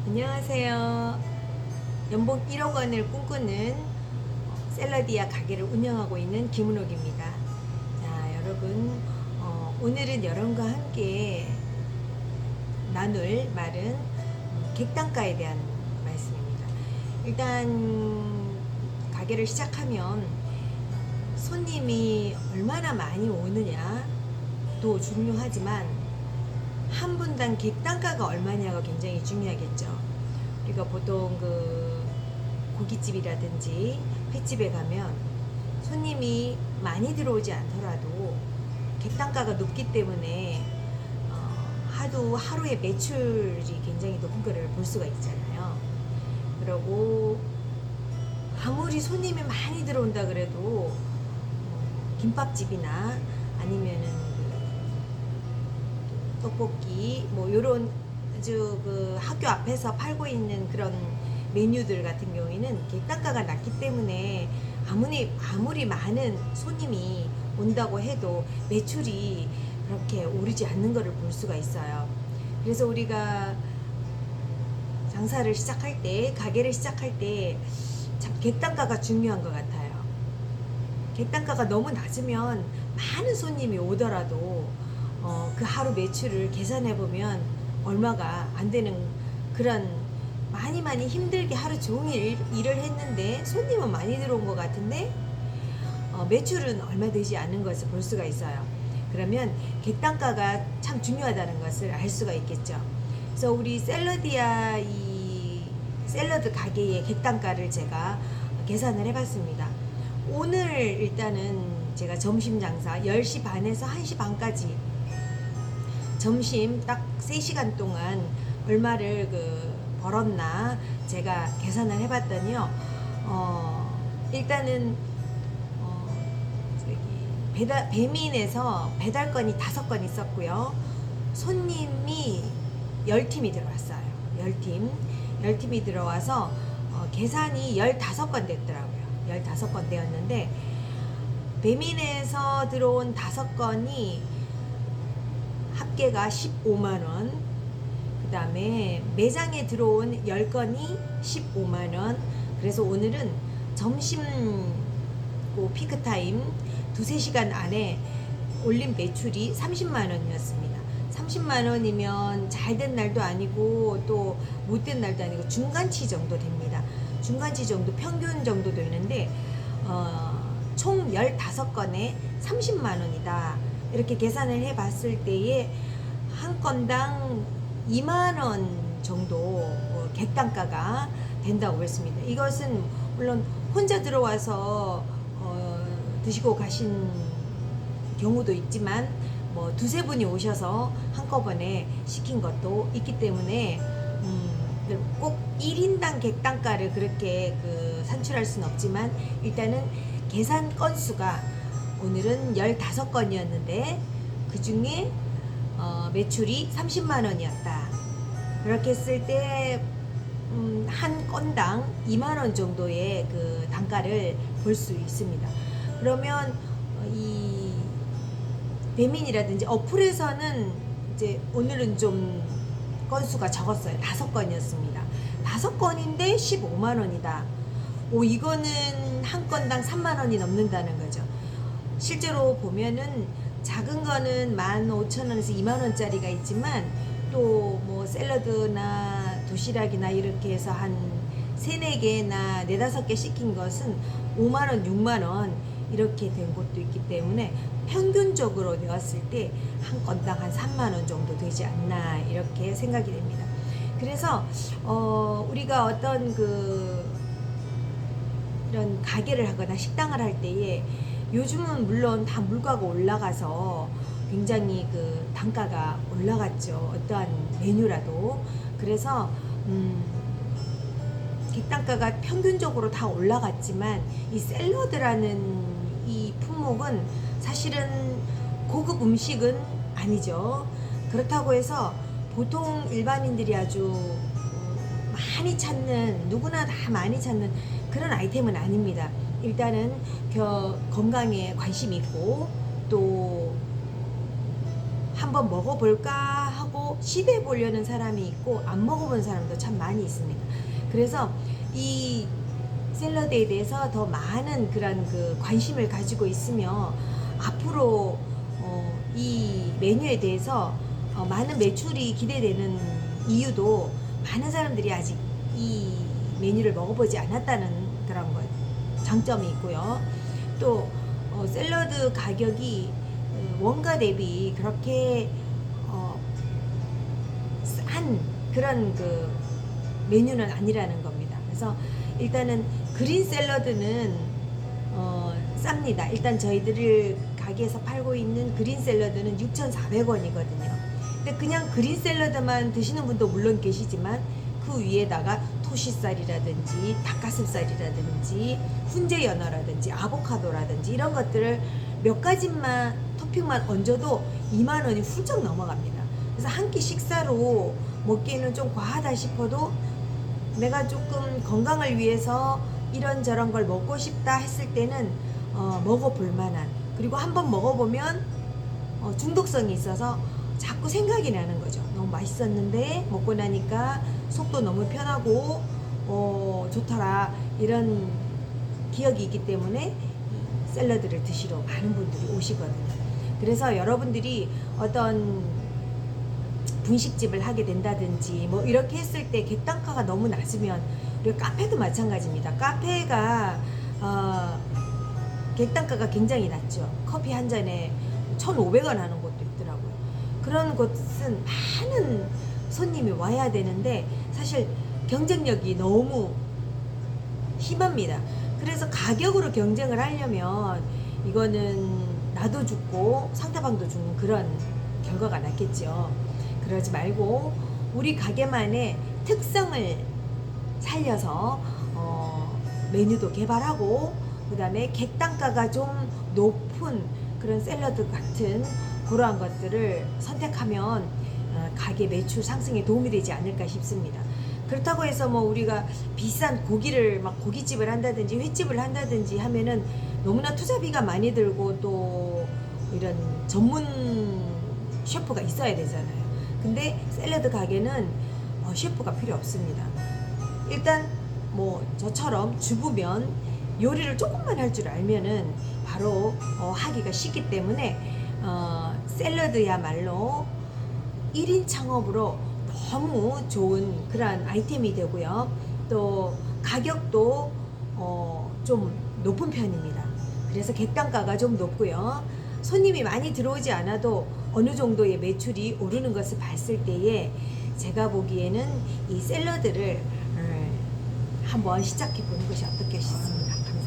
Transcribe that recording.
안녕하세요. 연봉 1억 원을 꿈꾸는 샐러디아 가게를 운영하고 있는 김은옥입니다. 자, 여러분, 오늘은 여러분과 함께 나눌 말은 객단가에 대한 말씀입니다. 일단 가게를 시작하면 손님이 얼마나 많이 오느냐도 중요하지만 한 분당 객단가가 얼마냐가 굉장히 중요하겠죠. 우리가 보통 그 고깃집이라든지 횟집에 가면 손님이 많이 들어오지 않더라도 객단가가 높기 때문에 하루에 매출이 굉장히 높은 거를 볼 수가 있잖아요. 그리고 아무리 손님이 많이 들어온다 그래도 김밥집이나 아니면은 떡볶이 뭐 요런 아주 그 학교 앞에서 팔고 있는 그런 메뉴들 같은 경우에는 객단가가 낮기 때문에 아무리 많은 손님이 온다고 해도 매출이 그렇게 오르지 않는 것을 볼 수가 있어요. 그래서 우리가 장사를 시작할 때, 가게를 시작할 때 참 객단가가 중요한 것 같아요. 객단가가 너무 낮으면 많은 손님이 오더라도 그 하루 매출을 계산해 보면 얼마가 안 되는 그런 많이 힘들게 하루 종일 일을 했는데 손님은 많이 들어온 것 같은데 매출은 얼마 되지 않은 것을 볼 수가 있어요. 그러면 객단가가 참 중요하다는 것을 알 수가 있겠죠. 그래서 우리 샐러디아 이 샐러드 가게의 객단가를 제가 계산을 해봤습니다. 오늘 일단은 제가 점심 장사 10시 반에서 1시 반까지 점심 딱 3시간 동안 얼마를 벌었나 제가 계산을 해봤더니요. 일단은 배민에서 배달건이 5건 있었고요. 손님이 10팀이 들어왔어요. 10팀이 들어와서 계산이 15건 됐더라고요. 15건 되었는데 배민에서 들어온 5건이 합계가 15만원, 그 다음에 매장에 들어온 10건이 15만원. 그래서 오늘은 점심 피크타임 2-3시간 안에 올린 매출이 30만원이었습니다. 30만원이면 잘된 날도 아니고 또 못된 날도 아니고 중간치 정도 됩니다. 중간치 정도, 평균 정도 되는데 총 15건에 30만원이다. 이렇게 계산을 해 봤을 때에 한 건당 2만원 정도 객단가가 된다고 했습니다. 이것은 물론 혼자 들어와서 드시고 가신 경우도 있지만 뭐 2-3분이 오셔서 한꺼번에 시킨 것도 있기 때문에 꼭 1인당 객단가를 그렇게 산출할 수는 없지만 일단은 계산 건수가 오늘은 15건이었는데 그 중에 매출이 30만원이었다. 그렇게 했을 때 한 건당 2만원 정도의 단가를 볼 수 있습니다. 그러면 이 배민이라든지 어플에서는 이제 오늘은 좀 건수가 적었어요. 5건이었습니다. 5건인데 15만원이다. 이거는 한 건당 3만원이 넘는다는 거죠. 실제로 보면은 작은 거는 15,000원에서 2만원짜리가 있지만 또 뭐 샐러드나 도시락이나 이렇게 해서 한 3-4개나 4-5개 시킨 것은 5만원, 6만원 이렇게 된 곳도 있기 때문에 평균적으로 되었을 때 한 건당 한 3만원 정도 되지 않나 이렇게 생각이 됩니다. 그래서 우리가 어떤 이런 가게를 하거나 식당을 할 때에 요즘은 물론 다 물가가 올라가서 굉장히 단가가 올라갔죠. 어떠한 메뉴라도. 그래서 객단가가 평균적으로 다 올라갔지만 이 샐러드라는 이 품목은 사실은 고급 음식은 아니죠. 그렇다고 해서 보통 일반인들이 아주 많이 찾는, 누구나 다 많이 찾는 그런 아이템은 아닙니다. 일단은 건강에 관심이 있고 또 한번 먹어볼까 하고 있고 시도해 보려는 사람이 있고 안 먹어본 사람도 참 많이 있습니다. 그래서 이 샐러드에 대해서 더 많은 그런 그 관심을 가지고 있으며 앞으로 이 메뉴에 대해서 많은 매출이 기대되는 이유도 많은 사람들이 아직 이 메뉴를 먹어보지 않았다는 그런 것 장점이 있고요. 또 샐러드 가격이 원가 대비 그렇게 한 그런 그 메뉴는 아니라는 겁니다. 그래서 일단은 그린 샐러드는 쌉니다. 일단 저희들 가게에서 팔고 있는 그린 샐러드는 6,400원이거든요. 근데 그냥 그린 샐러드만 드시는 분도 물론 계시지만 그 위에다가 토시살이라든지 닭가슴살이라든지 훈제 연어라든지 아보카도라든지 이런 것들을 몇 가지만 토핑만 얹어도 2만 원이 훌쩍 넘어갑니다. 그래서 한 끼 식사로 먹기에는 좀 과하다 싶어도 내가 조금 건강을 위해서 이런저런 걸 먹고 싶다 했을 때는 먹어볼 만한, 그리고 한번 먹어보면 중독성이 있어서 자꾸 생각이 나는 거죠. 너무 맛있었는데 먹고 나니까 속도 너무 편하고 좋더라, 이런 기억이 있기 때문에 샐러드를 드시러 많은 분들이 오시거든요. 그래서 여러분들이 어떤 분식집을 하게 된다든지 뭐 이렇게 했을 때 객단가가 너무 낮으면, 우리 카페도 마찬가지입니다. 카페가 객단가가 굉장히 낮죠. 커피 한 잔에 1,500원 하는 곳도 있더라고요. 그런 곳은 많은 손님이 와야 되는데 사실 경쟁력이 너무 심합니다. 그래서 가격으로 경쟁을 하려면 이거는 나도 죽고 상대방도 죽는 그런 결과가 났겠죠. 그러지 말고 우리 가게만의 특성을 살려서 메뉴도 개발하고, 그 다음에 객단가가 좀 높은 그런 샐러드 같은 그러한 것들을 선택하면 가게 매출 상승에 도움이 되지 않을까 싶습니다. 그렇다고 해서 뭐 우리가 비싼 고기를 막 고깃집을 한다든지 횟집을 한다든지 하면은 너무나 투자비가 많이 들고 또 이런 전문 셰프가 있어야 되잖아요. 근데 샐러드 가게는 셰프가 필요 없습니다. 일단 뭐 저처럼 주부면 요리를 조금만 할 줄 알면은 바로 하기가 쉽기 때문에 샐러드야말로 1인 창업으로 너무 좋은 그런 아이템이 되고요. 또 가격도 좀 높은 편입니다. 그래서 객단가가 좀 높고요. 손님이 많이 들어오지 않아도 어느 정도의 매출이 오르는 것을 봤을 때에 제가 보기에는 이 샐러드를 한번 시작해 보는 것이 어떻게 싶습니다. 감사합니다.